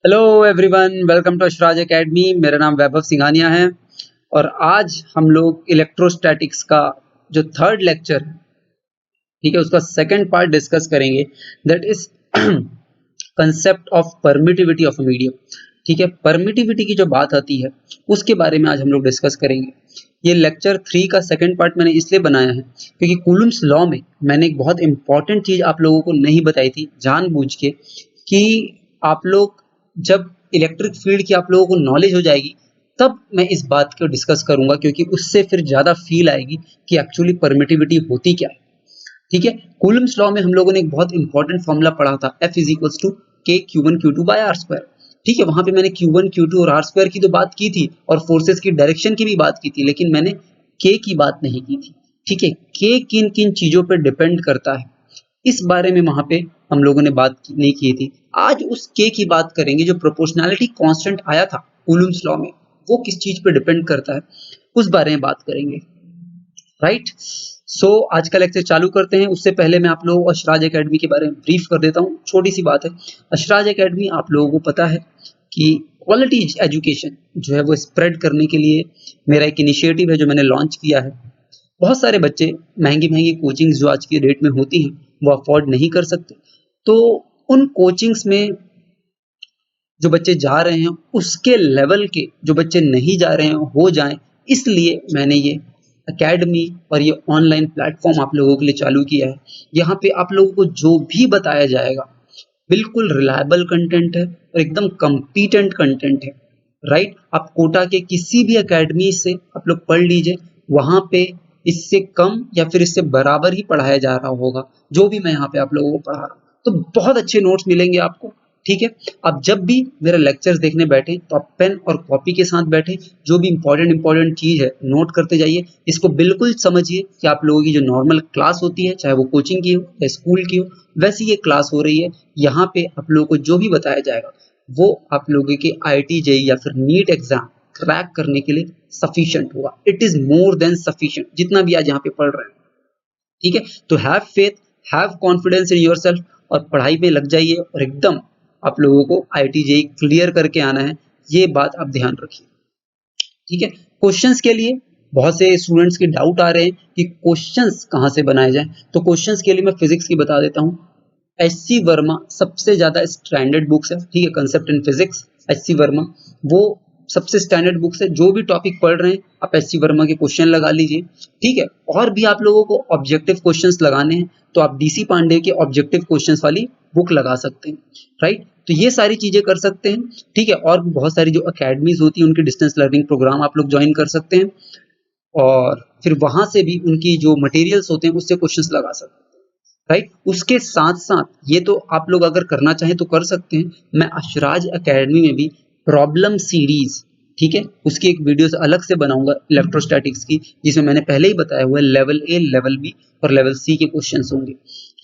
Hello everyone, welcome to Ashraj academy. मेरा नाम वैभव सिंघानिया है और आज हम लोग इलेक्ट्रोस्टैटिक्स का जो थर्ड लेक्चर है, ठीक है, उसका सेकंड पार्ट डिस्कस करेंगे। That is concept of permittivity of medium. ठीक है, परमिटिविटी की जो बात आती है उसके बारे में आज हम लोग डिस्कस करेंगे। ये लेक्चर 3 का सेकंड पार्ट मैंने इसलिए बनाया है क्योंकि कूलम्स लॉ में मैंने एक बहुत इंपॉर्टेंट चीज आप लोगों को नहीं बताई थी जानबूझ के, कि आप लोग जब इलेक्ट्रिक फील्ड की आप लोगों को नॉलेज हो जाएगी तब मैं इस बात को डिस्कस करूंगा, क्योंकि उससे फिर ज्यादा फील आएगी कि एक्चुअली परमिटिविटी होती क्या है। ठीक है, कूलम्स लॉ में हम लोगों ने एक बहुत इंपॉर्टेंट फॉर्मूला पढ़ा था, F इज इक्वल्स टू के Q1 Q2 by R square. ठीक है, वहां पे मैंने Q1 Q2 और आर स्क्वायर की तो बात की थी और फोर्सेस की डायरेक्शन की भी बात की थी, लेकिन मैंने के की बात नहीं की थी। ठीक है, के किन किन चीजों पर डिपेंड करता है इस बारे में वहां पे हम लोगों ने बात नहीं की थी। आज उस के की बात करेंगे जो प्रोपोर्शनैलिटी कांस्टेंट आया था कूलम्स लॉ में, वो किस चीज पे डिपेंड करता है उस बारे में बात करेंगे। राइट, सो आज का लेक्चर चालू करते हैं। उससे पहले मैं आप लोगों को अशराज एकेडमी के बारे में ब्रीफ कर देता हूँ। छोटी सी बात है, अशराज एकेडमी आप लोगों को पता है कि क्वालिटी एजुकेशन जो है वो स्प्रेड करने के लिए मेरा एक इनिशिएटिव है जो मैंने लॉन्च किया है। बहुत सारे बच्चे महंगी महंगी कोचिंग्स जो आज की डेट में होती हैं वो अफोर्ड नहीं कर सकते, तो उन कोचिंग्स में जो बच्चे जा रहे हैं उसके लेवल के जो बच्चे नहीं जा रहे हैं हो जाएं, इसलिए मैंने ये एकेडमी और ये ऑनलाइन प्लेटफॉर्म आप लोगों के लिए चालू किया है। यहाँ पे आप लोगों को जो भी बताया जाएगा बिल्कुल रिलायबल कंटेंट है और एकदम कम्पिटेंट कंटेंट है। राइट, आप कोटा के किसी भी एकेडमी से आप लोग पढ़ लीजिए, वहां पे इससे कम या फिर इससे बराबर ही पढ़ाया जा रहा होगा जो भी मैं यहाँ पे आप लोगों को पढ़ा रहा हूँ। तो बहुत अच्छे नोट्स मिलेंगे आपको। ठीक है, आप जब भी मेरा लेक्चर्स देखने बैठे तो आप पेन और कॉपी के साथ बैठे, जो भी इंपॉर्टेंट चीज है नोट करते जाइए। इसको बिल्कुल समझिए कि आप लोगों की जो नॉर्मल क्लास होती है, चाहे वो कोचिंग की हो या स्कूल की हो, वैसी ये क्लास हो रही है। यहाँ पे आप लोगों को जो भी बताया जाएगा वो आप लोगों के IIT JEE या फिर नीट एग्जाम क्रैक करने के लिए सफिशिएंट होगा। It is more than sufficient जितना भी आज यहाँ पे पढ़ रहे हैं। ठीक है, तो have faith, have confidence in yourself और पढ़ाई पे लग जाइए और एकदम आप लोगों को IIT JEE क्लियर करके आना है, ये बात आप ध्यान रखिए। ठीक है, क्वेश्चंस के लिए बहुत से स्टूडेंट्स के डाउट आ रहे हैं कि क्वेश्चंस कहाँ से बनाए जाएं, तो क्वेश्चंस के लिए मैं फिजिक्स की बता देता हूँ। HC वर्मा सबसे ज्यादा स्टैंडर्ड बुक्स है। ठीक है, concept in physics, HC Verma वो सबसे स्टैंडर्ड बुक्स है। जो भी टॉपिक पढ़ रहे हैं आप HC वर्मा के क्वेश्चन लगा लीजिए। ठीक है, और भी आप लोगों को ऑब्जेक्टिव क्वेश्चंस लगाने हैं तो आप DC पांडे के ऑब्जेक्टिव क्वेश्चंस वाली बुक लगा सकते हैं। राइट, तो ये सारी चीजें कर सकते हैं। ठीक है, और भी बहुत सारी जो अकेडमीज होती है उनके डिस्टेंस लर्निंग प्रोग्राम आप लोग ज्वाइन कर सकते हैं और फिर वहां से भी उनकी जो मटेरियल्स होते हैं उससे क्वेश्चंस लगा सकते हैं। राइट, उसके साथ साथ ये तो आप लोग अगर करना चाहें तो कर सकते हैं। मैं अशराज एकेडमी में भी प्रॉब्लम सीरीज, ठीक है, उसकी एक वीडियो अलग से बनाऊंगा इलेक्ट्रोस्टैटिक्स की, जिसमें मैंने पहले ही बताया हुआ है लेवल ए, लेवल बी और लेवल सी के क्वेश्चंस होंगे।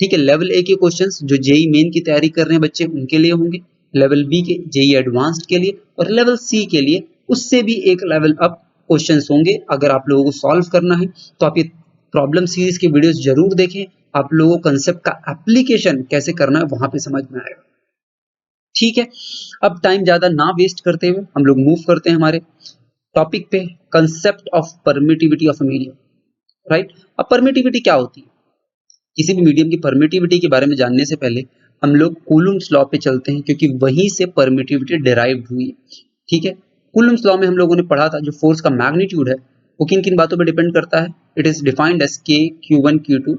ठीक है, लेवल ए के क्वेश्चंस जो जेई मेन की तैयारी कर रहे हैं बच्चे उनके लिए होंगे, लेवल बी के जेई एडवांस्ड के लिए, और लेवल सी के लिए उससे भी एक लेवल अप क्वेश्चंस होंगे। अगर आप लोगों को सॉल्व करना है तो आप ये प्रॉब्लम सीरीज की वीडियोस जरूर देखें, आप लोगों को कंसेप्ट का एप्लीकेशन कैसे करना है वहां पे समझ में आएगा। ठीक है, अब टाइम ज्यादा ना वेस्ट करते हुए हम लोग मूव करते हैं हमारे टॉपिक पे, concept of permittivity of medium. Right, अब परमिटिविटी क्या होती है? किसी भी मीडियम की परमिटिविटी के बारे में जानने से पहले हम लोग कूलम्स लॉ पे चलते हैं, क्योंकि वहीं से परमिटिविटी डिराइव्ड हुई है। ठीक है, कूलम्स लॉ में हम लोगों ने पढ़ा था जो फोर्स का मैग्नीट्यूड है वो किन किन बातों पे डिपेंड करता है। इट इज डिफाइंड एज के Q1 Q2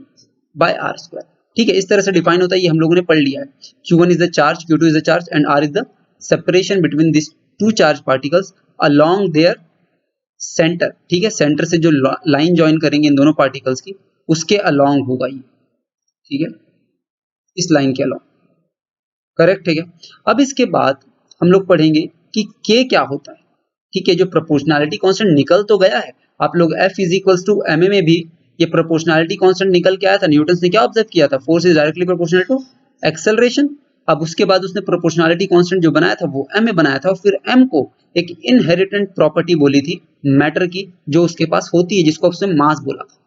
by R square. ठीक है, इस तरह से डिफाइन होता है, ये हम लोगों ने पढ़ लिया है। Q1 is the charge, Q2 is the charge and R is the separation between this two charge particles along there centre. ठीक है, सेंटर से जो लाइन ज्वाइन करेंगे इन दोनों पार्टिकल्स की उसके अलोंग होगा ये। ठीक है, इस लाइन के अलोंग, करेक्ट है क्या? अब इसके बाद हम लोग पढ़ेंगे कि के क्या होता है। ठीक है, जो प्रोपोर्शनैलिटी कांस्टेंट निकल तो गया है, आप लोग F is equals to ma में भी ये प्रोपोर्शनैलिटी कांस्टेंट निकल के आया था। न्यूटन ने क्या ऑब्जर्व किया था? Force is directly proportional to acceleration. अब उसके बाद उसने प्रोपोर्शनैलिटी कांस्टेंट जो बनाया था वो m में बनाया था और फिर m को एक इनहेरिटेंट प्रॉपर्टी बोली थी मैटर की जो उसके पास होती है, जिसको उसने मास बोला था।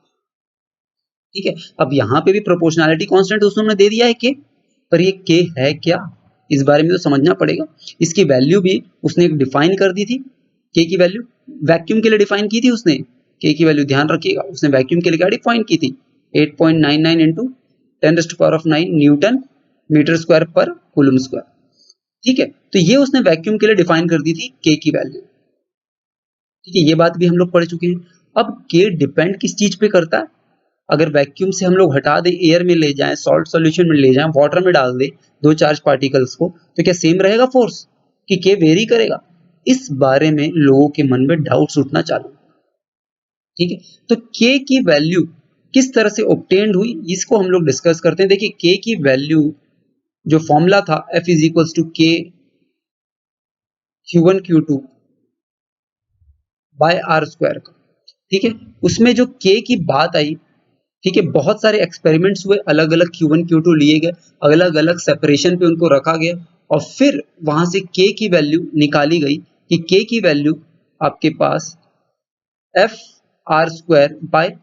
ठीक है, अब यहाँ पे भी प्रोपोर्शनैलिटी कांस्टेंट उसने दे दिया है के, पर ये के है क्या? इस बारे में तो समझना पड़ेगा। इसकी वैल्यू भी उसने एक डिफाइन कर दी थी, के की वैल्यू वैक्यूम के लिए डिफाइन की थी उसने। के की वैल्यू ध्यान रखिएगा, उसने वैक्यूम के लिए क्या डिफाइन की थी, 8.99 into 10⁹ Newton metre square per coulomb square. ठीक है, तो ये उसने वैक्यूम के लिए डिफाइन कर दी थी के की वैल्यू। ठीक है, ये बात भी हम लोग पढ़ चुके हैं। अब के डिपेंड किस चीज पे करता है, अगर वैक्यूम से हम लोग हटा दें, एयर में ले जाएं, सॉल्ट सॉल्यूशन में ले जाएं, वाटर में डाल दें दो चार्ज पार्टिकल्स को, तो क्या सेम रहेगा फोर्स कि के वेरी करेगा? इस बारे में लोगों के मन में डाउट्स उठना चालू। ठीक है, तो के की वैल्यू किस तरह से ऑब्टेन्ड हुई, इसको हम लोग डिस्कस करते हैं। देखिए, के की वैल्यू जो फॉर्मूला था F इज इक्वल्स टू के Q1 Q2 by R square का। ठीक है, उसमें जो के की बात आई, ठीक है, बहुत सारे एक्सपेरिमेंट्स हुए, अलग अलग Q1 Q2 लिए गए, अलग अलग सेपरेशन पे उनको रखा गया और फिर वहां से के की वैल्यू निकाली गई कि के की वैल्यू आपके पास F R square by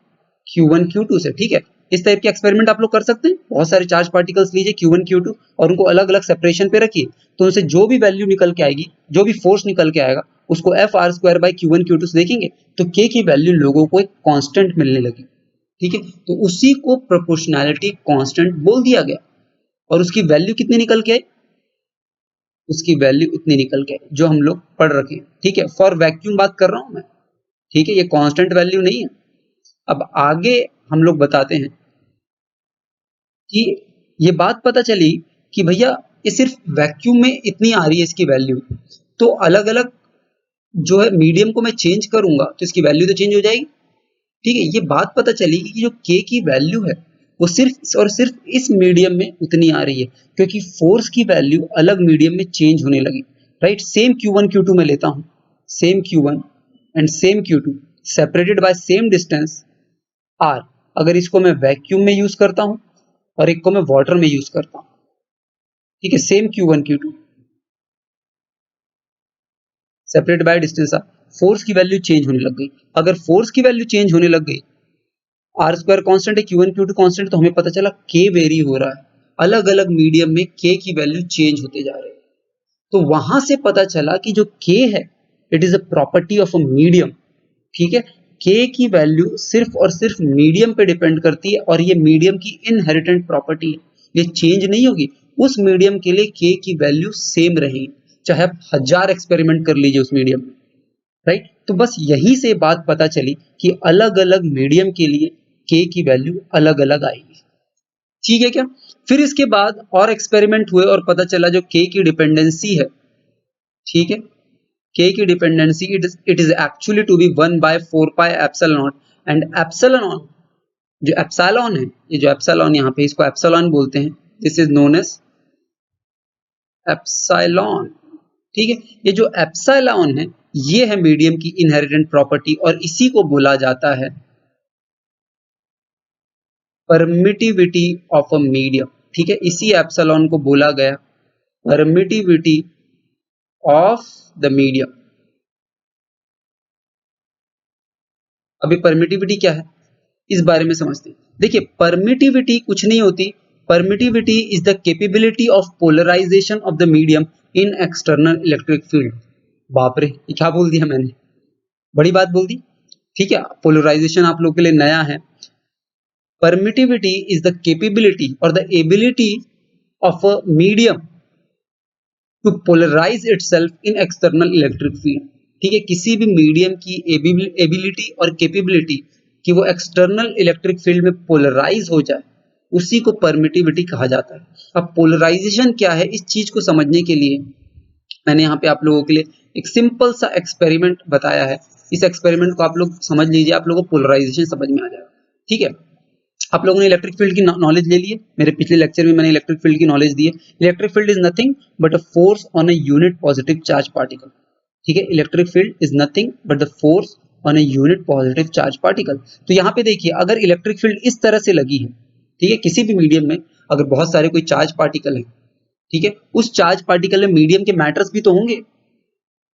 Q1 Q2 से। ठीक है, इस टाइप के एक्सपेरिमेंट आप लोग कर सकते हैं। बहुत सारे चार्ज पार्टिकल्स लीजिए Q1 Q2 और उनको अलग अलग सेपरेशन पे रखिए, तो उनसे जो भी वैल्यू निकल के आएगी, जो भी फोर्स निकल के आएगा, उसको F R square by Q1 Q2 से देखेंगे तो के की वैल्यू लोगों को एक कांस्टेंट मिलने लगी। ठीक है, तो उसी को प्रोपोर्शनैलिटी कांस्टेंट बोल दिया गया और उसकी वैल्यू कितनी निकल के आई, उसकी वैल्यू इतनी निकल के आई जो हम लोग पढ़ रखे हैं। ठीक है, फॉर वैक्यूम बात कर रहा हूं मैं। ठीक है, ये कांस्टेंट वैल्यू नहीं है। अब आगे हम लोग बताते हैं कि ये बात पता चली कि भैया ये सिर्फ वैक्यूम में इतनी आ रही है इसकी वैल्यू, तो अलग अलग जो है मीडियम को मैं चेंज करूंगा तो इसकी वैल्यू तो चेंज हो जाएगी। ठीक है, ये बात पता चली कि जो के की वैल्यू है वो सिर्फ और सिर्फ इस मीडियम में उतनी आ रही है क्योंकि फोर्स की वैल्यू अलग मीडियम में चेंज होने लगी। राइट, सेम Q1 Q2 में लेता हूं, same Q1 and same Q2 separated by same distance R। अगर इसको मैं वैक्यूम में यूज करता हूं और एक को मैं वाटर में यूज करता हूं, ठीक है, same Q1 Q2 separate by distance R, force की वैल्यू चेंज होने लग गई। अगर फोर्स की वैल्यू चेंज होने लग गई, आर स्क्वायर कांस्टेंट है, Q1 Q2 कांस्टेंट, तो हमें पता चला के वेरी हो रहा है, अलग अलग मीडियम में के की वैल्यू चेंज होते जा रहे हैं। तो वहां से पता चला कि जो के है it is a property of a medium. ठीक है, के की वैल्यू सिर्फ और सिर्फ मीडियम पे डिपेंड करती है और ये मीडियम की इनहेरिटेंट प्रॉपर्टी है, ये चेंज नहीं होगी। उस मीडियम के लिए के की वैल्यू सेम रहेगी, चाहे आप 1000 एक्सपेरिमेंट कर लीजिए उस मीडियम में। राइट, तो बस यहीं से बात पता चली कि अलग अलग मीडियम के लिए के की वैल्यू अलग अलग आएगी। ठीक है क्या? फिर इसके बाद और एक्सपेरिमेंट हुए और पता चला जो के की डिपेंडेंसी है, ठीक है, के की dependency it is actually to be 1/4 pi epsilon naught, and epsilon जो एप्सिलॉन है, ये जो एप्सिलॉन यहाँ पे इसको एप्सिलॉन बोलते हैं, this is known as epsilon. ठीक है, ये जो एप्सिलॉन है ये है मीडियम की इनहेरिटेंट प्रॉपर्टी और इसी को बोला जाता है परमिटिविटी ऑफ अ मीडियम। ठीक है, इसी एप्सिलॉन को बोला गया परमिटिविटी ऑफ द मीडियम। अभी परमिटिविटी क्या है इस बारे में समझते हैं। देखिए, परमिटिविटी कुछ नहीं होती, permittivity is the capability of polarisation of the medium in external electric field. बाप रे, ये क्या बोल दिया मैंने, बड़ी बात बोल दी। ठीक है, पोलराइजेशन आप लोग के लिए नया है। परमिटिविटी इज द कैपेबिलिटी और the ability of a medium to polarise itself in external electric field. ठीक है, किसी भी मीडियम की एबिलिटी और कैपेबिलिटी कि वो एक्सटर्नल इलेक्ट्रिक फील्ड में पोलराइज हो जाए, उसी को परमिटिविटी कहा जाता है। अब पोलराइजेशन क्या है, इस चीज को समझने के लिए मैंने यहाँ पे आप लोगों के लिए एक सिंपल सा एक्सपेरिमेंट बताया है। इस एक्सपेरिमेंट को आप लोग समझ लीजिए, आप लोगों को पोलराइजेशन समझ में आ जाएगा। ठीक है, आप लोगों ने इलेक्ट्रिक फील्ड की नॉलेज ले ली है, मेरे पिछले लेक्चर में मैंने इलेक्ट्रिक फील्ड की नॉलेज दी है। Electric field is nothing but a force on a unit positive charge particle. ठीक है, electric field is nothing but the force on a unit positive charge particle. तो यहाँ पे देखिए, अगर इलेक्ट्रिक फील्ड इस तरह से लगी है, ठीक है, किसी भी मीडियम में अगर बहुत सारे कोई चार्ज पार्टिकल है, ठीक है, उस चार्ज पार्टिकल में मीडियम के मैटर्स भी तो होंगे।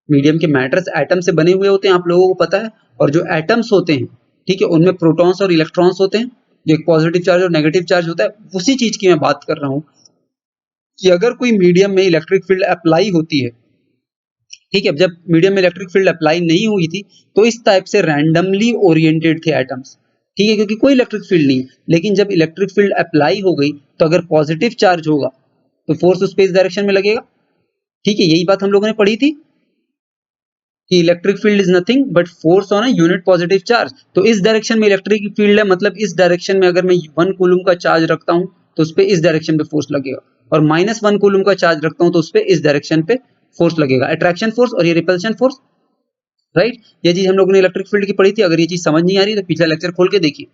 मीडियम के मैटर्स एटम से बने हुए होते हैं, आप लोगों को पता है। और जो एटम्स होते हैं, ठीक है, उनमें प्रोटॉन्स और इलेक्ट्रॉन्स होते हैं, जो एक पॉजिटिव चार्ज और नेगेटिव चार्ज होता है। उसी चीज की मैं बात कर रहा हूँ कि अगर कोई मीडियम में इलेक्ट्रिक फील्ड अप्लाई होती है, ठीक है, जब मीडियम में इलेक्ट्रिक फील्ड अप्लाई नहीं हुई थी तो इस टाइप से रैंडमली ओरिएंटेड थे एटम्स, ठीक है, क्योंकि कोई इलेक्ट्रिक फील्ड नहीं। लेकिन जब इलेक्ट्रिक फील्ड अप्लाई हो गई तो अगर पॉजिटिव चार्ज होगा तो फोर्स उस पे इस डायरेक्शन में लगेगा, ठीक है, यही बात हम लोगों ने पढ़ी थी कि electric field is nothing but force on a unit positive charge. तो इस डायरेक्शन में इलेक्ट्रिक फील्ड है, मतलब इस डायरेक्शन में अगर मैं 1 कूलम का चार्ज रखता हूं तो उस पे इस डायरेक्शन पे फोर्स लगेगा, और -1 कूलम का चार्ज रखता हूं तो उस पे इस डायरेक्शन पे फोर्स लगेगा, अट्रैक्शन फोर्स और ये रिपल्शन फोर्स, राइट। ये चीज हम लोगों ने इलेक्ट्रिक फील्ड की पढ़ी थी। अगर ये चीज समझ नहीं आ रही तो पिछला लेक्चर खोल के देखिए।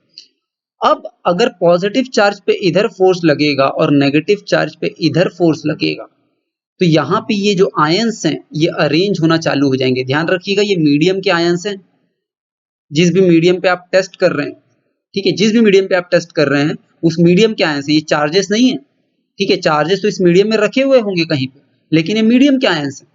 अब अगर पॉजिटिव चार्ज पे इधर फोर्स लगेगा और नेगेटिव चार्ज पे इधर फोर्स लगेगा तो यहाँ पे ये जो आयंस हैं ये अरेंज होना चालू हो जाएंगे। ध्यान रखिएगा ये मीडियम के आयंस हैं, जिस भी मीडियम पे आप टेस्ट कर रहे हैं, ठीक है, जिस भी मीडियम पे आप टेस्ट कर रहे हैं उस मीडियम के आयंस हैं, ये चार्जेस नहीं है, ठीक है, चार्जेस तो इस मीडियम में रखे हुए होंगे कहीं पे, लेकिन ये मीडियम के आयंस हैं।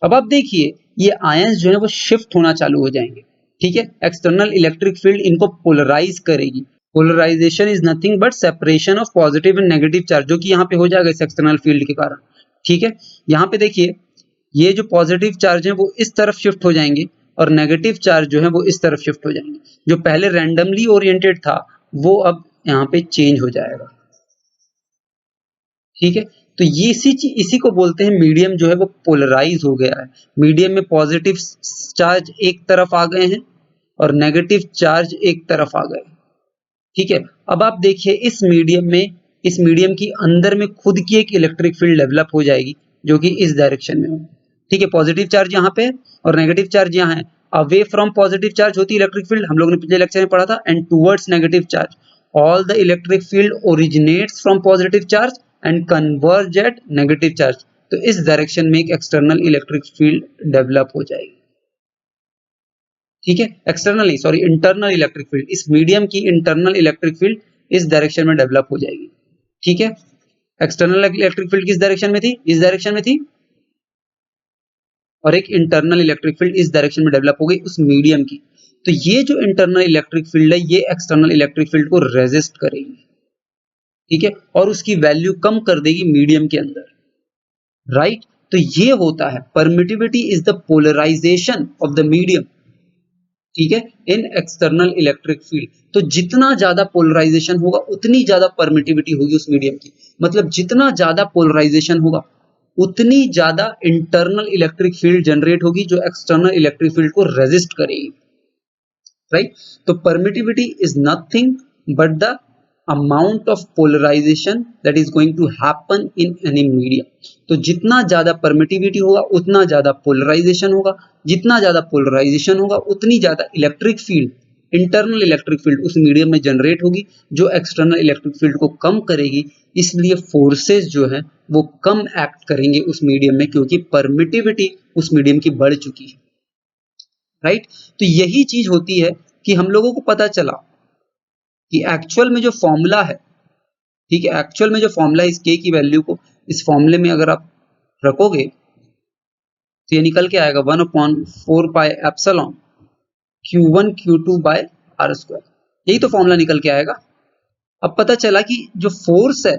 अब आप देखिए ये आयंस जो है वो शिफ्ट होना चालू हो जाएंगे, ठीक है, एक्सटर्नल इलेक्ट्रिक फील्ड इनको पोलराइज करेगी। Polarisation is nothing but separation of positive and negative charge, जो कि यहाँ पे हो जाएगा इस एक्सटर्नल फील्ड के कारण, ठीक है। यहाँ पे देखिए ये जो पॉजिटिव चार्ज है वो इस तरफ शिफ्ट हो जाएंगे और नेगेटिव चार्ज जो है वो इस तरफ शिफ्ट हो जाएंगे। जो पहले रैंडमली ओरिएंटेड था वो अब यहाँ पे चेंज हो जाएगा, ठीक है। तो ये इसी को बोलते हैं मीडियम जो है वो पोलराइज हो गया है। मीडियम में पॉजिटिव चार्ज एक तरफ आ गए हैं और नेगेटिव चार्ज एक तरफ आ गए, ठीक है। अब आप देखिए इस मीडियम की अंदर में खुद की एक इलेक्ट्रिक फील्ड डेवलप हो जाएगी जो कि इस डायरेक्शन में हो, ठीक है। पॉजिटिव चार्ज यहाँ पे है और नेगेटिव चार्ज यहाँ है। अवे फ्रॉम पॉजिटिव चार्ज होती है इलेक्ट्रिक फील्ड, हम लोगों ने पिछले लेक्चर में पढ़ा था, and towards negative charge all the electric field originates from positive charge and converge eight negative charge. तो इस डायरेक्शन में एक एक्सटर्नल इलेक्ट्रिक फील्ड डेवलप हो जाएगी, ठीक है, एक्सटर्नल नहीं, सॉरी, इंटरनल इलेक्ट्रिक फील्ड। इस मीडियम की इंटरनल इलेक्ट्रिक फील्ड इस डायरेक्शन में डेवलप हो जाएगी, ठीक है। एक्सटर्नल इलेक्ट्रिक फील्ड किस डायरेक्शन में थी, इस डायरेक्शन में थी, और एक इंटरनल इलेक्ट्रिक फील्ड इस डायरेक्शन में डेवलप हो गई उस मीडियम की। तो ये जो इंटरनल इलेक्ट्रिक फील्ड है ये एक्सटर्नल इलेक्ट्रिक फील्ड को रेजिस्ट करेगी, ठीक है, और उसकी वैल्यू कम कर देगी मीडियम के अंदर, राइट। तो ये होता है permittivity is the polarisation of the medium, ठीक है, इन एक्सटर्नल इलेक्ट्रिक फील्ड। तो जितना ज्यादा पोलराइजेशन होगा उतनी ज्यादा परमिटिविटी होगी उस मीडियम की, मतलब जितना ज्यादा पोलराइजेशन होगा उतनी ज्यादा इंटरनल इलेक्ट्रिक फील्ड जनरेट होगी जो एक्सटर्नल इलेक्ट्रिक फील्ड को रेजिस्ट करेगी, राइट। तो permittivity is nothing but the amount of polarisation that is going to happen in any medium. तो जितना ज्यादा परमिटिविटी होगा उतना ज्यादा पोलराइजेशन होगा, जितना ज्यादा पोलराइजेशन होगा उतनी ज्यादा electric field, internal electric field उस मीडियम में जनरेट होगी जो एक्सटर्नल इलेक्ट्रिक फील्ड को कम करेगी। इसलिए फोर्सेस जो है वो कम एक्ट करेंगे उस मीडियम में क्योंकि परमिटिविटी उस मीडियम की बढ़ चुकी है, राइट। तो यही चीज होती है कि हम लोगों को पता चला कि एक्चुअल में जो फॉर्मूला है, ठीक है, एक्चुअल में जो फॉर्मूला है इस के की वैल्यू को इस फॉर्मूले में अगर आप रखोगे तो ये निकल के आएगा 1/4 pi epsilon Q1 Q2 by R square, यही तो फॉर्मूला निकल के आएगा। अब पता चला कि जो फोर्स है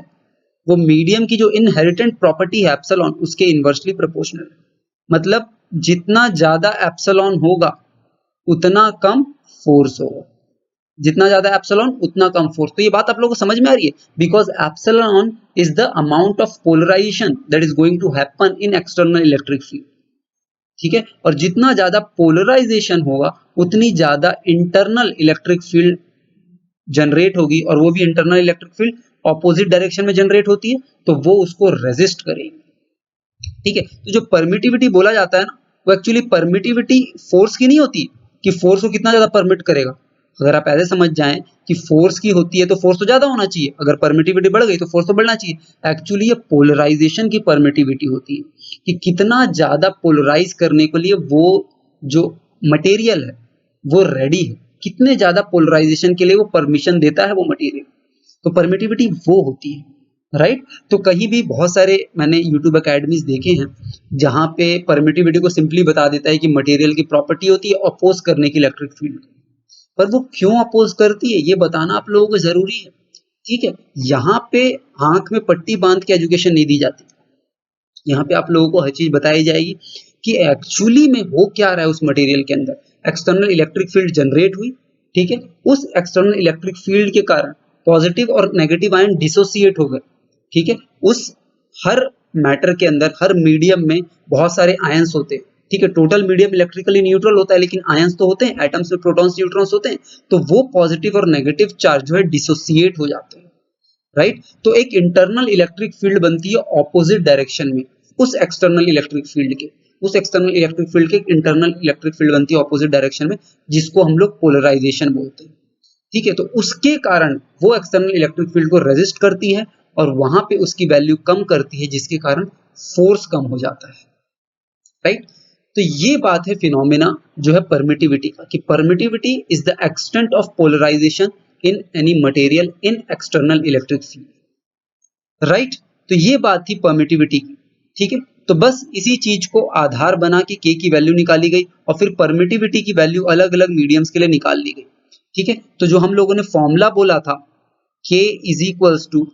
वो मीडियम की जो इनहेरिटेंट प्रॉपर्टी है एप्सिलॉन उसके इनवर्सली प्रोपोर्शनल है, मतलब जितना ज्यादा एप्सिलॉन होगा उतना कम फोर्स होगा, जितना ज्यादा एप्सिलॉन उतना कम फोर्स। तो ये बात आप लोगों को समझ में आ रही है, because epsilon is the amount of polarisation that is going to happen in external electric field, ठीक है, और जितना ज्यादा पोलराइजेशन होगा उतनी ज्यादा इंटरनल इलेक्ट्रिक फील्ड जनरेट होगी, और वो भी internal electric field opposite direction में जनरेट होती है तो वो उसको रेजिस्ट करेगी, ठीक है। तो जो परमिटिविटी बोला जाता है ना वो एक्चुअली परमिटिविटी फोर्स की नहीं होती कि फोर्स को कितना ज्यादा परमिट करेगा। अगर आप ऐसे समझ जाएं कि फोर्स की होती है तो फोर्स तो ज्यादा होना चाहिए, अगर परमिटिविटी बढ़ गई तो फोर्स तो बढ़ना चाहिए। एक्चुअली ये पोलराइजेशन की परमिटिविटी होती है कि कितना ज्यादा पोलराइज करने के लिए वो जो मटेरियल है वो रेडी है, कितने ज्यादा पोलराइजेशन के लिए वो परमिशन देता है वो मटेरियल। तो परमिटिविटी वो होती है, राइट। तो कहीं भी बहुत सारे मैंने यूट्यूब अकेडमीज देखे हैं जहां पे परमिटिविटी को सिंपली बता देता है कि मटेरियल की प्रॉपर्टी होती है अपोज करने की इलेक्ट्रिक फील्ड, पर वो क्यों अपोज करती है ये बताना आप लोगों को जरूरी है, ठीक है। यहाँ पे आंख में पट्टी बांध के एजुकेशन नहीं दी जाती, यहाँ पे आप लोगों को हर चीज बताई जाएगी कि एक्चुअली में हो क्या रहा है उस मटेरियल के अंदर। एक्सटर्नल इलेक्ट्रिक फील्ड जनरेट हुई, ठीक है, उस एक्सटर्नल इलेक्ट्रिक फील्ड के कारण पॉजिटिव और नेगेटिव आयन डिसोसिएट हो गए, ठीक है। उस हर मैटर के अंदर, हर मीडियम में बहुत सारे आयंस होते हैं, ठीक है। टोटल मीडियम इलेक्ट्रिकली न्यूट्रल होता है, लेकिन आयंस तो होते हैं, एटम्स में प्रोटॉन्स न्यूट्रॉन्स होते हैं, तो वो पॉजिटिव और नेगेटिव चार्ज जो है डिसोसिएट हो जाते हैं, राइट। तो एक इंटरनल इलेक्ट्रिक फील्ड बनती है ऑपोजिट डायरेक्शन में उस एक्सटर्नल इलेक्ट्रिक फील्ड के, उस एक्सटर्नल इलेक्ट्रिक फील्ड के इंटरनल इलेक्ट्रिक फील्ड बनती है ऑपोजिट डायरेक्शन में, जिसको हम लोग पोलराइजेशन बोलते हैं, ठीक है। तो उसके कारण वो एक्सटर्नल इलेक्ट्रिक फील्ड को रेजिस्ट करती है और वहां पे उसकी वैल्यू कम करती है, जिसके कारण फोर्स कम हो जाता है, राइट। तो ये बात है फिनोमेना जो है परमिटिविटी का, कि permittivity is the extent of polarisation in any material in external electric field, right. तो ये बात थी परमिटिविटी की, ठीक है। तो बस इसी चीज को आधार बना के के की वैल्यू निकाली गई और फिर परमिटिविटी की वैल्यू अलग अलग मीडियम्स के लिए निकाल ली गई, ठीक है। तो जो हम लोगों ने फॉर्मूला बोला था K is equals to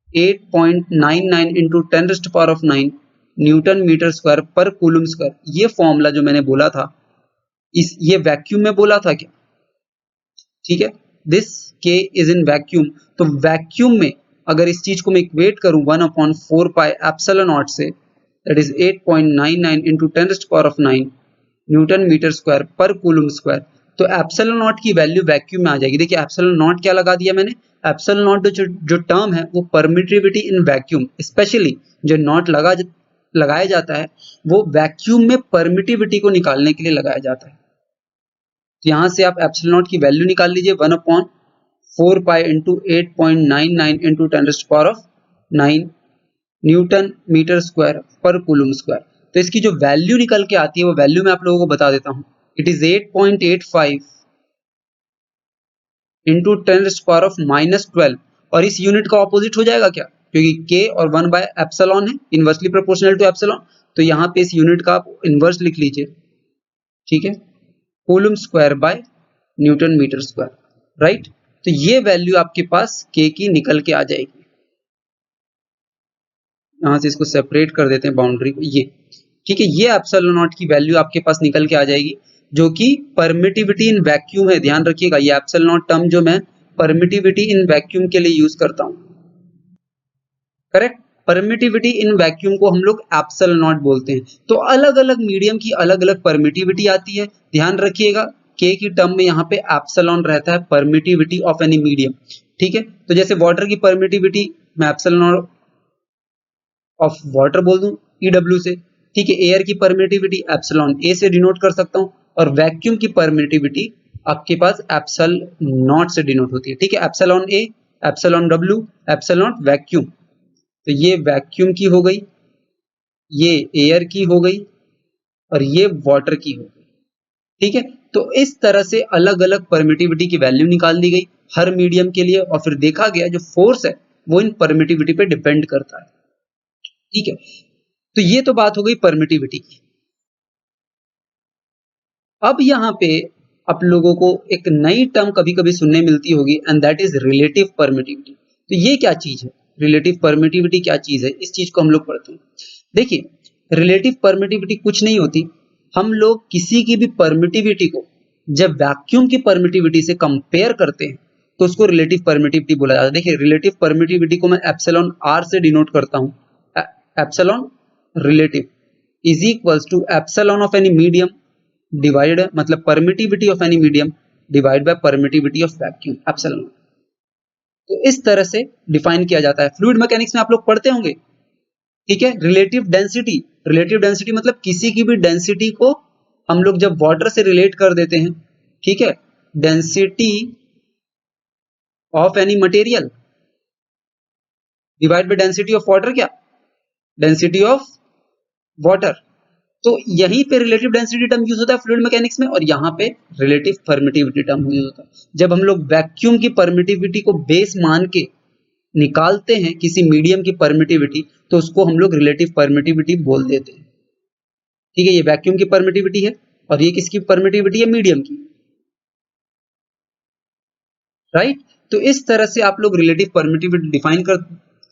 8.99 into 10⁻⁹ newton metre square per coulomb square, ये फॉर्मूला जो मैंने बोला था, ये वैक्यूम में बोला था क्या, ठीक है। This K is in vacuum, तो वैक्यूम में अगर इस चीज को मैं इक्वेट करूं 1/4 पाई एप्सिलॉन नॉट से, that is 8.99 into 10⁻⁹ newton metre square per coulomb square, तो एप्सिलॉन नॉट की वैल्यू वैक्यूम में आ जाएगी। देखिए एप्सिलॉन नॉट क्या लगा दिया मैंने, एप्सिलॉन नॉट जो टर्म है वो परमिटिविटी इन वैक्यूम, स्पेशली जो नॉट लगाया जाता है वो वैक्यूम में परमिटिविटी को निकालने के लिए लगाया जाता है। तो यहां से आप एप्सिलॉन नॉट की वैल्यू निकाल लीजिए 1/4 pi into 8.99 into 10⁻⁹ newton metre square per coulomb square. तो इसकी जो वैल्यू निकल के आती है वो वैल्यू मैं आप लोगों को बता देता हूं, इट इज 8.85 इंटू 10⁻⁻12, और इस यूनिट का ऑपोजिट हो जाएगा क्या, क्योंकि के और 1/एप्सिलॉन है, इनवर्सली प्रोपोर्शनल टू एप्सिलॉन, तो यहाँ पे इस यूनिट का आप इनवर्स लिख लीजिए, ठीक है, coulomb square by newton metre square, right. तो ये वैल्यू आपके पास के की निकल के आ जाएगी। यहां से इसको सेपरेट कर देते हैं बाउंड्री को, ये ठीक है, ये एप्सिलॉन नॉट की वैल्यू आपके पास निकल के आ जाएगी, जो कि परमिटिविटी इन वैक्यूम है। ध्यान रखिएगा ये एप्सिलॉन नॉट टर्म जो मैं परमिटिविटी इन वैक्यूम के लिए यूज करता हूं, करेक्ट। परमिटिविटी इन वैक्यूम को हम लोग एप्सिलॉन नॉट बोलते हैं। तो अलग अलग मीडियम की अलग अलग परमिटिविटी आती है, ध्यान रखिएगा के की टर्म में यहाँ पे एप्सिलॉन रहता है, परमिटिविटी ऑफ एनी मीडियम, ठीक है। तो जैसे वाटर की परमिटिविटी मैं एप्सिलॉन ऑफ वाटर बोल दूं EW से, ठीक है। एयर की परमिटिविटी एप्सिलॉन ए से डिनोट कर सकता हूं, और वैक्यूम की परमिटिविटी आपके पास एप्सिलॉन नॉट से डिनोट होती है, ठीक है। एप्सिलॉन ए, एप्सिलॉन W, एप्सिलॉन वैक्यूम, तो ये वैक्यूम की हो गई, ये एयर की हो गई, और ये वाटर की हो गई, ठीक है। तो इस तरह से अलग अलग परमिटिविटी की वैल्यू निकाल दी गई हर मीडियम के लिए, और फिर देखा गया जो फोर्स है वो इन परमिटिविटी पे डिपेंड करता है, ठीक है। तो ये तो बात हो गई परमिटिविटी की। अब यहाँ पे आप लोगों को एक नई टर्म कभी कभी सुनने मिलती होगी, and that is relative permittivity. तो ये क्या चीज है, रिलेटिव परमिटिविटी क्या चीज है, इस चीज को हम लोग पढ़ते हैं। देखिए रिलेटिव परमिटिविटी कुछ नहीं होती, हम लोग किसी की भी परमिटिविटी को जब वैक्यूम की परमिटिविटी से कंपेयर करते हैं तो उसको रिलेटिव परमिटिविटी बोला जाता है। देखिए रिलेटिव परमिटिविटी को मैं एप्सिलॉन R से डिनोट करता हूं, epsilon relative is equals to epsilon of any medium divide, मतलब permittivity of any medium divide by permittivity of vacuum, epsilon. तो इस तरह से डिफाइन किया जाता है। फ्लूइड मैकेनिक्स में आप लोग पढ़ते होंगे, ठीक है। रिलेटिव डेंसिटी, रिलेटिव डेंसिटी मतलब किसी की भी डेंसिटी को हम लोग जब वाटर से रिलेट कर देते हैं, ठीक है, density of any material divide by density of water, क्या डेंसिटी ऑफ वाटर। तो यहीं पे रिलेटिव डेंसिटी टर्म यूज होता है फ्लूइड मैकेनिक्स में, और यहाँ पे रिलेटिव परमिटिविटी टर्म यूज होता है। जब हम लोग वैक्यूम की परमिटिविटी को बेस मान के निकालते हैं किसी मीडियम की परमिटिविटी, तो उसको हम लोग रिलेटिव परमिटिविटी बोल देते हैं, ठीक है। ये वैक्यूम की परमिटिविटी है, और ये किसकी परमिटिविटी है, मीडियम की, राइट। तो इस तरह से आप लोग रिलेटिव परमिटिविटी डिफाइन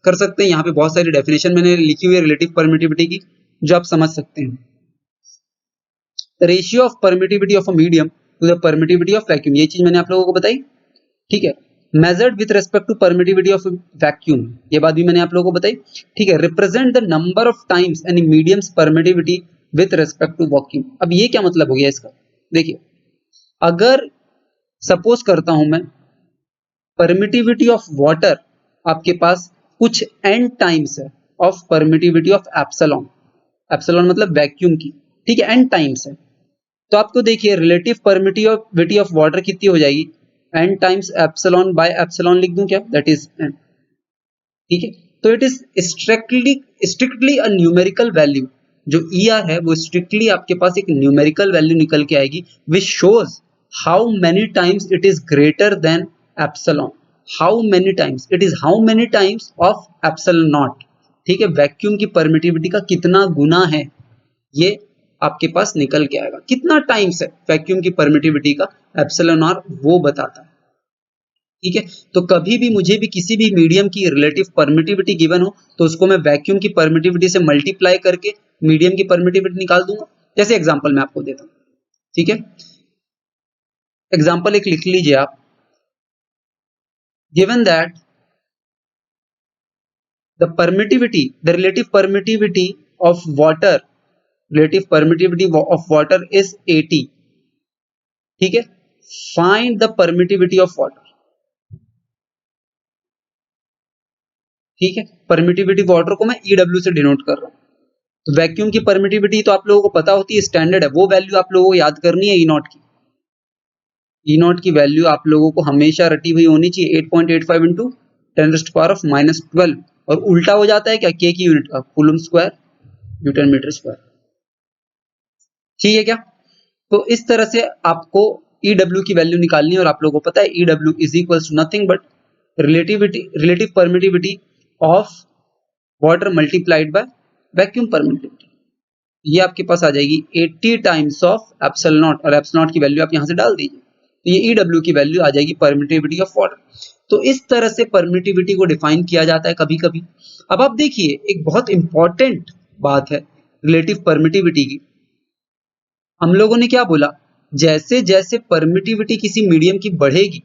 कर सकते हैं। यहाँ पे बहुत सारी डेफिनेशन मैंने लिखी हुई है रिलेटिव परमिटिविटी की, जो आप समझ सकते हैं। Ratio of permittivity of a medium to the permittivity of vacuum, ये चीज मैंने आप लोगों को बताई, ठीक है। Measured with respect to permittivity of vacuum, ये बात भी मैंने आप लोगों को बताई, ठीक है। Represent the number of times any medium's permittivity with respect to vacuum. अब ये क्या मतलब हो गया इसका, देखिए अगर सपोज करता हूं मैं परमिटिविटी ऑफ वाटर आपके पास कुछ n टाइम्स है of permittivity of epsilon, epsilon मतलब वैक्यूम की, ठीक है, n टाइम्स है, तो आपको देखिए रिलेटिव परमिटिविटी ऑफ वाटर कितनी हो जाएगी, n times epsilon by epsilon लिख दूं क्या, दैट इज n, ठीक है। तो it is strictly a numerical value, जो ER है वो स्ट्रिक्टली आपके पास एक न्यूमेरिकल वैल्यू निकल के आएगी which shows how many times it is greater then epsilon, how many times it is, how many times of epsilon not, ठीक है, वैक्यूम की परमिटिविटी का कितना गुना है, ये आपके पास निकल के आएगा। कितना टाइम्स है वैक्यूम की परमिटिविटी का एप्सिलॉन आर, वो बताता है, ठीक है। तो कभी भी मुझे भी किसी भी मीडियम की रिलेटिव परमिटिविटी गिवन हो तो उसको मैं वैक्यूम की परमिटिविटी से मल्टीप्लाई करके मीडियम की परमिटिविटी निकाल दूंगा। जैसे एग्जांपल मैं आपको देता हूं, ठीक है। एग्जांपल एक लिख लीजिए आप, given that the permittivity, the relative permittivity of water, relative permittivity of water is 80, ठीक है। Find the permittivity of water, ठीक है। परमिटिविटी वाटर को मैं EW से डिनोट कर रहा हूं। तो वैक्यूम की परमिटिविटी तो आप लोगों को पता होती है, स्टैंडर्ड है, वो वैल्यू आप लोगों को याद करनी है। E0 की, E0 की वैल्यू आप लोगों को हमेशा रटी हुई होनी चाहिए 8.85 इंटू 10⁻⁻12, और उल्टा हो जाता है क्या, के की यूनिट का, coulomb square newton metre square, ठीक है क्या। तो इस तरह से आपको EW की वैल्यू निकालनी है, और आप लोगों को पता है EW is equal to nothing but relative permittivity of water multiplied by vacuum permittivity. ये आपके पास आ जाएगी 80 टाइम्स ऑफ एप्सिलॉन नॉट, और एप्सिलॉन नॉट की वैल्यू आप यहां से डाल दीजिए, तो ये EW की वैल्यू आ जाएगी परमिटिविटी ऑफ वाटर। तो इस तरह से परमिटिविटी को डिफाइन किया जाता है कभी कभी। अब आप देखिए एक बहुत इंपॉर्टेंट बात है रिलेटिव परमिटिविटी की, हम लोगों ने क्या बोला, जैसे जैसे परमिटिविटी किसी मीडियम की बढ़ेगी,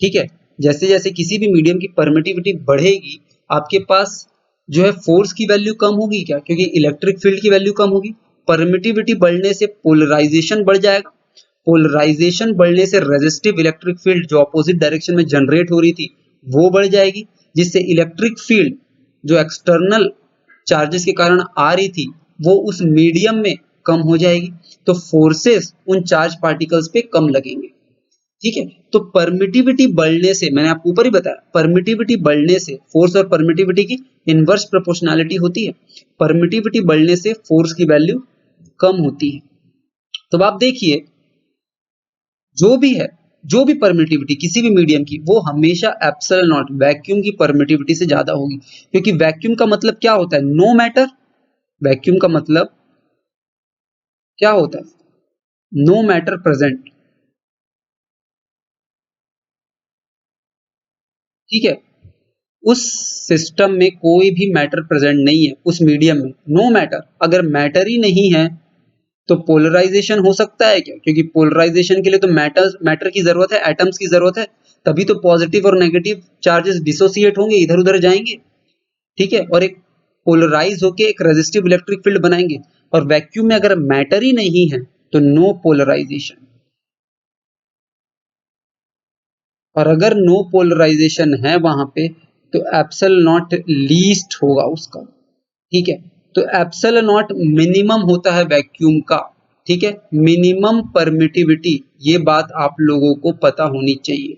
ठीक है, जैसे जैसे किसी भी मीडियम की परमिटिविटी बढ़ेगी आपके पास जो है फोर्स की वैल्यू कम होगी क्या, क्योंकि इलेक्ट्रिक फील्ड की वैल्यू कम होगी। परमिटिविटी बढ़ने से पोलराइजेशन बढ़ जाएगा, पोलराइजेशन बढ़ने से रेजिस्टिव इलेक्ट्रिक फील्ड जो अपोजिट डायरेक्शन में जनरेट हो रही थी वो बढ़ जाएगी, जिससे इलेक्ट्रिक फील्ड जो एक्सटर्नल चार्जेस के कारण आ रही थी वो उस मीडियम में कम हो जाएगी, तो फोर्सेस उन चार्ज पार्टिकल्स पे कम लगेंगे, ठीक है। तो परमिटिविटी बढ़ने से, मैंने आपको ऊपर ही बताया, परमिटिविटी बढ़ने से फोर्स और परमिटिविटी की इनवर्स प्रोपोर्शनैलिटी होती है, परमिटिविटी बढ़ने से फोर्स की वैल्यू कम होती है। तो आप देखिए जो भी है, जो भी परमिटिविटी किसी भी मीडियम की, वो हमेशा एप्सिलॉन नॉट वैक्यूम की परमिटिविटी से ज्यादा होगी, क्योंकि वैक्यूम का मतलब क्या होता है, नो मैटर, वैक्यूम का मतलब क्या होता है, नो मैटर प्रेजेंट, ठीक है। उस सिस्टम में कोई भी मैटर प्रेजेंट नहीं है, उस मीडियम में नो मैटर। अगर मैटर ही नहीं है तो पोलराइजेशन हो सकता है क्या, क्योंकि पोलराइजेशन के लिए तो मैटर की जरूरत है, एटम्स की जरूरत है, तभी तो पॉजिटिव और नेगेटिव चार्जेस डिसोसिएट होंगे, इधर उधर जाएंगे, ठीक है, और एक पोलराइज होके एक रेजिस्टिव इलेक्ट्रिक फील्ड बनाएंगे। और वैक्यूम में अगर मैटर ही नहीं है तो नो पोलराइजेशन, और अगर नो पोलराइजेशन है वहां पे तो एप्सिलॉन नॉट लीस्ट होगा उसका, ठीक है। तो एप्सिलॉन नॉट मिनिमम होता है वैक्यूम का, ठीक है, मिनिमम परमिटिविटी, ये बात आप लोगों को पता होनी चाहिए,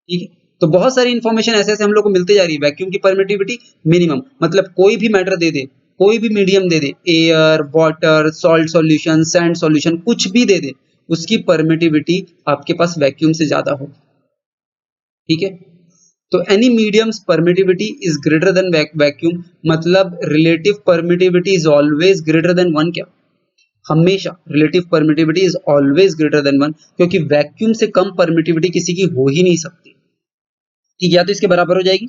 ठीक है। तो बहुत सारी इंफॉर्मेशन ऐसे ऐसे हम लोग को मिलते जा रही है। वैक्यूम की परमिटिविटी मिनिमम मतलब कोई भी मैटर दे दे, कोई भी मीडियम दे दे, air, water, salt solution, sand solution, कुछ भी दे दे, उसकी परमिटिविटी आपके पास वैक्यूम से ज्यादा होगी, ठीक है। तो any medium's permittivity is greater than vacuum, मतलब relative permittivity is always greater than one, क्या, हमेशा relative permittivity is always greater than one, क्योंकि वैक्यूम से कम परमिटिविटी किसी की हो ही नहीं सकती, ठीक, या तो इसके बराबर हो जाएगी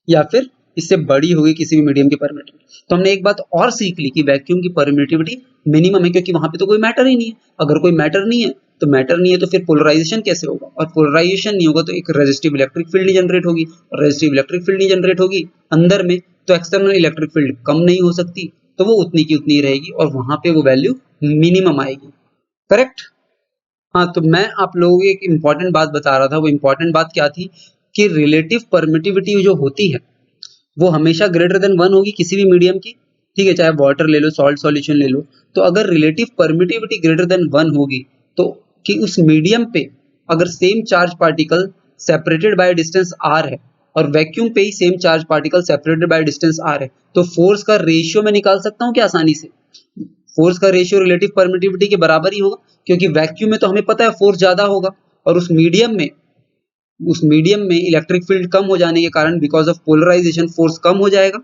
या फिर इससे बड़ी होगी किसी भी मीडियम की परमिटिविटी। तो हमने एक बात और सीख ली कि वैक्यूम की परमिटिविटी मिनिमम है, क्योंकि वहां पे तो कोई मैटर ही नहीं है। अगर कोई मैटर नहीं है तो फिर पोलराइजेशन कैसे होगा, और पोलराइजेशन नहीं होगा तो एक रेजिस्टिव इलेक्ट्रिक फील्ड नहीं जनरेट होगी, और रेजिस्टिव इलेक्ट्रिक फील्ड नहीं जनरेट होगी अंदर में, तो एक्सटर्नल इलेक्ट्रिक फील्ड कम नहीं हो सकती, तो वो उतनी की उतनी रहेगी और वहां पे वो वैल्यू मिनिमम आएगी। करेक्ट। हाँ, तो मैं आप लोगों को एक इंपॉर्टेंट बात बता रहा था। वो इंपॉर्टेंट बात क्या थी कि रिलेटिव परमिटिविटी जो होती है वो हमेशा ग्रेटर देन 1 होगी किसी भी मीडियम की। ठीक है, चाहे वाटर ले लो, सॉल्ट सॉल्यूशन ले लो। तो अगर रिलेटिव परमिटिविटी ग्रेटर देन 1 होगी तो कि उस मीडियम पे अगर same charge particle separated by distance R है और वैक्यूम पे ही same charge particle separated by distance R है, तो फोर्स का रेशियो मैं निकाल सकता हूँ क्या आसानी से। फोर्स का रेशियो रिलेटिव परमिटिविटी के बराबर ही होगा, क्योंकि वैक्यूम में तो हमें पता है फोर्स ज्यादा होगा, और उस मीडियम में इलेक्ट्रिक फील्ड कम हो जाने के कारण बिकॉज ऑफ पोलराइजेशन फोर्स कम हो जाएगा।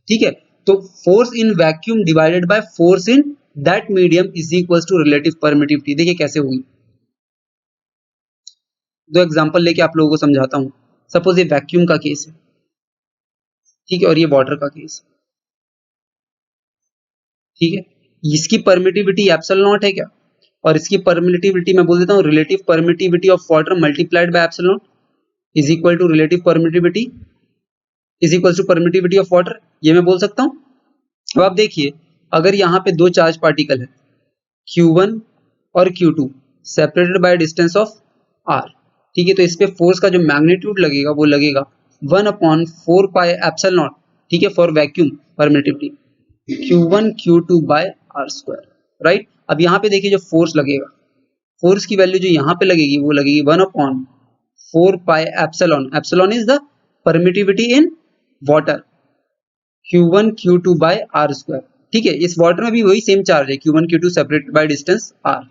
ठीक है, तो force in vacuum divided by force in that medium is equal to relative permittivity. देखिए कैसे हुई, दो एग्जांपल लेके आप लोगों को समझाता हूं। सपोज ये वैक्यूम का केस है, ठीक है, और ये वाटर का केस, ठीक है। इसकी परमिटिविटी एप्सिलॉन नॉट है क्या, और इसकी परमिटिविटी मैं बोल देता हूँ relative permittivity of water multiplied by epsilon is equal to relative permittivity is equal to permittivity of water, ये मैं बोल सकता हूँ। अब आप देखिए, अगर यहाँ पे दो चार्ज पार्टिकल है Q1 और Q2 separated by distance of R, ठीक है, तो इस पे फोर्स का जो मैग्नीट्यूड लगेगा वो लगेगा 1/4 पाई एप्सिलॉन नॉट, ठीक है, for vacuum permittivity Q1 Q2 by R square, right. अब यहाँ पे देखिए जो फोर्स लगेगा, फोर्स की वैल्यू जो यहाँ पे लगेगी वो लगेगी 1/4 pi epsilon, epsilon is the permittivity in water, Q1 Q2 by R square. ठीक है, इस वाटर में भी वही सेम चार्ज है, Q1 Q2 separated by distance R।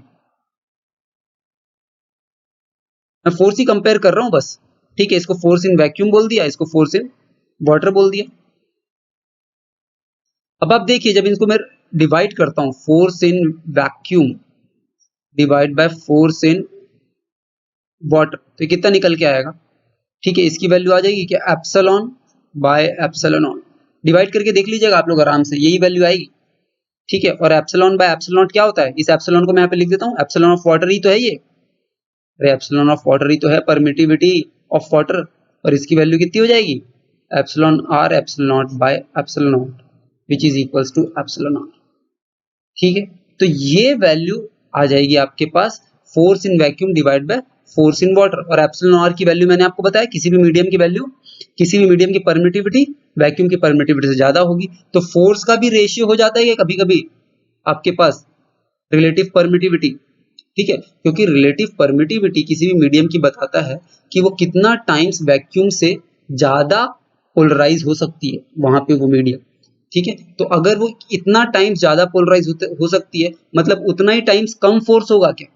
मैं फोर्स ही कंपेयर कर रहा हूं बस, ठीक है। इसको फोर्स इन वैक्यूम बोल दिया, इसको फोर्स इन वाटर बोल दिया। अब आप देखिए, जब इनको मैं डिवाइड करता हूं, force in vacuum divide by force in water, तो ये कितना निकल के आएगा, ठीक है। इसकी वैल्यू आ जाएगी क्या, epsilon bye epsilon not. Divide करके देख लीजिएगा आप लोग आराम से, यही वैल्यू आएगी, ठीक है। और एप्सिलॉन बाय एप्सिलॉन नॉट क्या होता है, इस एप्सिलॉन को मैं यहाँ पे लिख देता हूँ, एप्सिलॉन ऑफ वाटर ही तो है ये, अरे एप्सिलॉन ऑफ वाटर ही तो है, परमिटिविटी ऑफ वाटर, और इसकी वैल्यू कितनी हो जाएगी, epsilon r epsilon naught by epsilon naught which is equals to epsilon not, ठीक है। तो ये वैल्यू आ जाएगी आपके पास force in vacuum divide by force in water, और एप्सिलॉन आर की वैल्यू मैंने आपको बताया, किसी भी मीडियम की वैल्यू, किसी भी मीडियम की परमिटिविटी वैक्यूम की परमिटिविटी से ज्यादा होगी, तो फोर्स का भी रेशियो हो जाता है कभी कभी आपके पास रिलेटिव परमिटिविटी, ठीक है, क्योंकि रिलेटिव परमिटिविटी किसी भी मीडियम की बताता है कि वो कितना टाइम्स वैक्यूम से ज्यादा पोलराइज हो सकती है वहां पे वो मीडियम, ठीक है। तो अगर वो इतना टाइम्स ज्यादा पोलराइज हो सकती है, मतलब उतना ही टाइम्स कम फोर्स होगा क्या,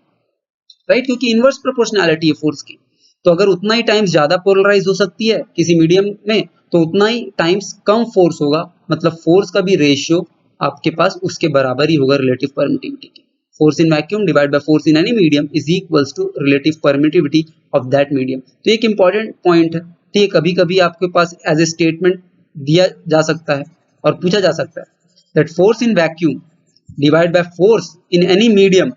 राइट, क्योंकि इनवर्स प्रोपोर्शनैलिटी है फोर्स की। तो अगर उतना ही टाइम्स ज्यादा पोलराइज हो सकती है किसी मीडियम में, तो उतना ही टाइम्स कम फोर्स होगा, मतलब फोर्स का भी रेशियो आपके पास उसके बराबर ही होगा रिलेटिव परमिटिविटी के। Force in vacuum divide by force in any medium is equals to relative permittivity of that medium. तो एक इंपॉर्टेंट पॉइंट है, ठीक है, कभी कभी आपके पास एज ए स्टेटमेंट दिया जा सकता है और पूछा जा सकता है that force in vacuum divide by force in any medium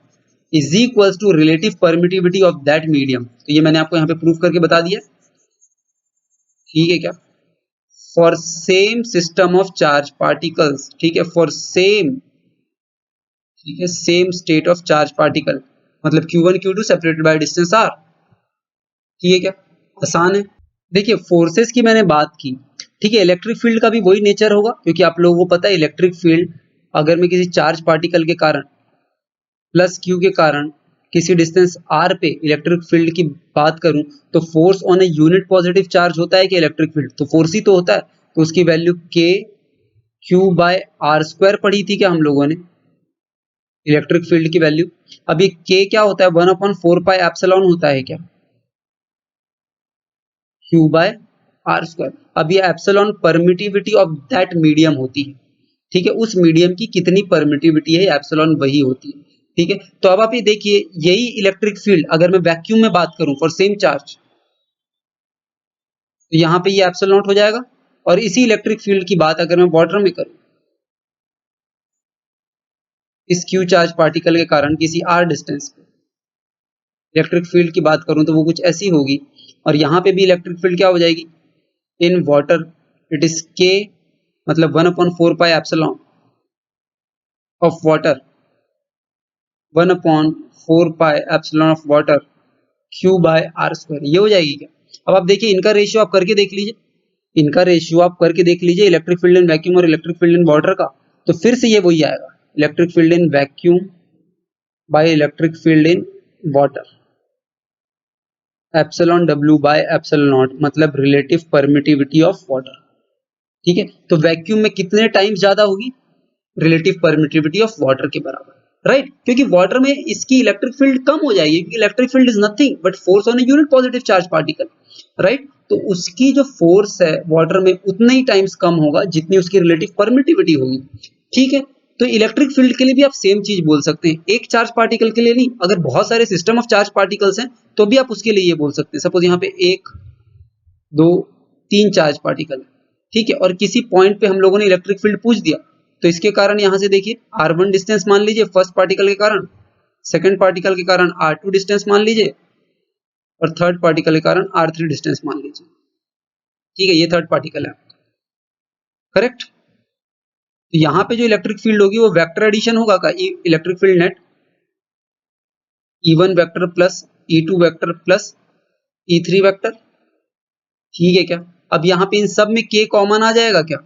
is equals to relative permittivity of that medium. तो ये मैंने आपको यहाँ पे प्रूफ करके बता दिया, ठीक है क्या, for same system of charge particles, ठीक है, फॉर सेम, ठीक है, same state of charge particle, मतलब Q1 Q2 separated by distance R, ठीक है क्या, आसान है। देखिए फोर्सेस की मैंने बात की, ठीक है, इलेक्ट्रिक फील्ड का भी वही नेचर होगा, क्योंकि आप लोगों को पता है इलेक्ट्रिक फील्ड अगर मैं किसी चार्ज पार्टिकल के कारण प्लस Q के कारण किसी डिस्टेंस R पे इलेक्ट्रिक फील्ड की बात करूं, तो force on a unit positive charge होता है कि इलेक्ट्रिक फील्ड, तो फोर्स ही तो होता है, तो उसकी value K Q by R square पढ़ी थी क्या हम लोगों ने, इलेक्ट्रिक फील्ड की वैल्यू। अब ये K क्या होता है, 1/4 पाई एप्सिलॉन होता है क्या, Q बाय R स्क्वायर। अब ये epsilon permittivity of that medium होती है, ठीक है, उस मीडियम की कितनी परमिटिविटी है एप्सिलॉन वही होती है, ठीक है। तो अब आप ये देखिए, यही इलेक्ट्रिक फील्ड अगर मैं वैक्यूम में बात करूं फॉर सेम चार्ज, तो यहाँ पे ये एप्सिलॉन नॉट हो जाएगा। और इसी इलेक्ट्रिक फील्ड की बात अगर मैं वाटर में करूँ, इस क्यू चार्ज पार्टिकल के कारण किसी आर डिस्टेंस पे इलेक्ट्रिक फील्ड की बात करूं तो वो कुछ ऐसी होगी। और यहाँ पे भी इलेक्ट्रिक फील्ड क्या हो जाएगी, in water it is K, मतलब 1/4 pi epsilon of water, 1/4 pi epsilon of water Q by R square, ये हो जाएगी क्या। अब आप देखिए इनका रेशियो आप करके देख लीजिए, इनका रेशियो आप करके देख लीजिए, इलेक्ट्रिक फील्ड इन वैक्यूम और इलेक्ट्रिक फील्ड इन वाटर का, तो फिर से ये वही आएगा, electric field in vacuum by electric field in water, epsilon W bye epsilon not, मतलब रिलेटिव परमिटिविटी ऑफ वाटर। ठीक है, तो वैक्यूम में कितने टाइम्स ज्यादा होगी, रिलेटिव परमिटिविटी ऑफ वाटर के बराबर, राइट। क्योंकि वाटर में इसकी इलेक्ट्रिक फील्ड कम हो जाएगी, क्योंकि electric field is nothing but force on a unit positive charge particle, right. तो उसकी जो फोर्स है वाटर में उतना ही टाइम्स कम होगा जितनी उसकी रिलेटिव परमिटिविटी होगी। ठीक है, तो इलेक्ट्रिक फील्ड के लिए भी आप सेम चीज बोल सकते हैं, एक चार्ज पार्टिकल के लिए नहीं, अगर बहुत सारे सिस्टम ऑफ चार्ज पार्टिकल्स हैं तो भी आप उसके लिए ये बोल सकते हैं। सपोज यहाँ पे 1 2 3 चार्ज पार्टिकल है, ठीक है, और किसी पॉइंट पे हम लोगों ने इलेक्ट्रिक फील्ड पूछ दिया, तो इसके कारण यहां से देखिए r1 डिस्टेंस मान लीजिए फर्स्ट पार्टिकल के कारण, सेकंड पार्टिकल के कारण r2 डिस्टेंस मान लीजिए, और थर्ड पार्टिकल के कारण r3 डिस्टेंस मान लीजिए। ठीक है, ये थर्ड पार्टिकल है, करेक्ट। तो यहाँ पे जो इलेक्ट्रिक फील्ड होगी वो वेक्टर एडिशन होगा का, electric field net E1 vector plus E2 vector plus E3 vector, ठीक है क्या। अब यहाँ पे इन सब में k कॉमन आ जाएगा क्या,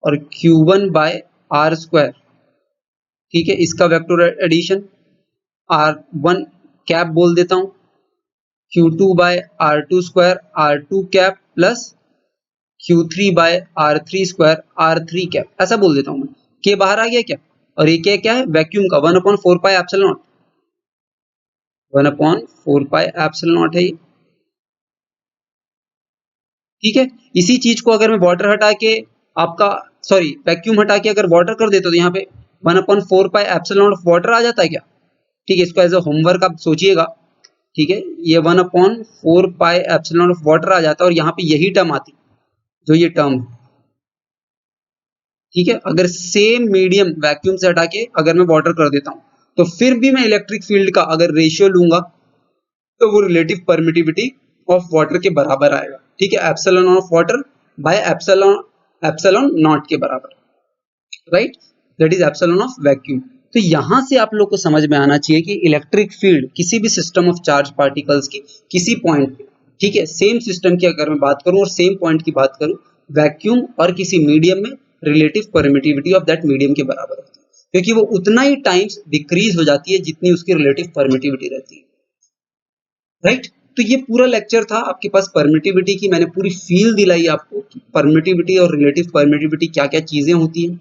और Q1 बाय आर स्क्वायर, ठीक है, इसका वेक्टर एडिशन R1 कैप बोल देता हूं, Q2 by R2 square R2 cap plus Q3 by R3 square R3 cap, ऐसा बोल देता हूं मैं। k बाहर आ गया क्या, और ये क्या है वैक्यूम का 1/4 pi epsilon not, 1/4 pi epsilon not है ये। ठीक है, इसी चीज को अगर मैं वाटर हटा के आपका सॉरी वैक्यूम हटा के अगर वाटर कर देता तो यहाँ पे 1/4 पाई एप्सिलॉन ऑफ वाटर आ जाता है क्या। ठीक है, इसको एज अ होमवर्क आप सोचिएगा। ठीक है, ये 1/4 पाई एप्सिलॉन ऑफ वाटर आ जाता है, और यहाँ पे यही टर्म आती जो ये टर्म है। ठीक है, अगर सेम मीडियम वैक्यूम से हटा के अगर मैं वाटर कर देता हूं तो फिर भी मैं इलेक्ट्रिक फील्ड का अगर रेशियो लूंगा तो वो रिलेटिव परमिटिविटी ऑफ वाटर के बराबर आएगा। ठीक है, epsilon of water bye epsilon not के बराबर, right, that is epsilon of vacuum. तो यहां से आप लोग को समझ में आना चाहिए कि इलेक्ट्रिक फील्ड किसी भी सिस्टम ऑफ चार्ज पार्टिकल्स की किसी पॉइंट पे, ठीक है, सेम सिस्टम की अगर मैं बात करूं और सेम पॉइंट की बात करूं, वैक्यूम और किसी मीडियम में relative permittivity of that medium के बराबर होती है, क्योंकि वो उतना ही टाइम्स डिक्रीज हो जाती है जितनी उसकी रिलेटिव परमिटिविटी रहती है, राइट। तो ये पूरा लेक्चर था आपके पास परमिटिविटी की, मैंने पूरी फील दिलाई आपको परमिटिविटी और रिलेटिव परमिटिविटी क्या क्या चीजें होती हैं।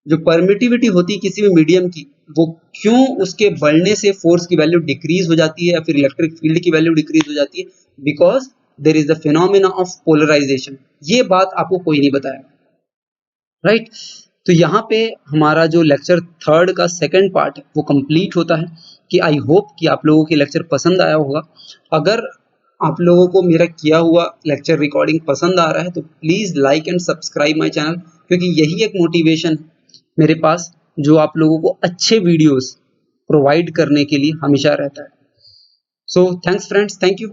जो परमिटिविटी होती है किसी भी मीडियम की, वो क्यों उसके बढ़ने से फोर्स की वैल्यू डिक्रीज हो जाती है या फिर इलेक्ट्रिक फील्ड की वैल्यू डिक्रीज हो जाती है, because there is the phenomena of polarisation. ये बात आपको कोई नहीं बताया, राइट। तो यहाँ पे हमारा जो लेक्चर थर्ड का सेकंड पार्ट है वो कंप्लीट होता है। कि आई होप कि आप लोगों के लेक्चर पसंद आया होगा। अगर आप लोगों को मेरा किया हुआ लेक्चर रिकॉर्डिंग पसंद आ रहा है तो please like and subscribe my channel, क्योंकि यही एक मोटिवेशन मेरे पास जो आप लोगों को अच्छे वीडियोस प्रोवाइड करने के लिए हमेशा रहता है। So thanks friends, thank you.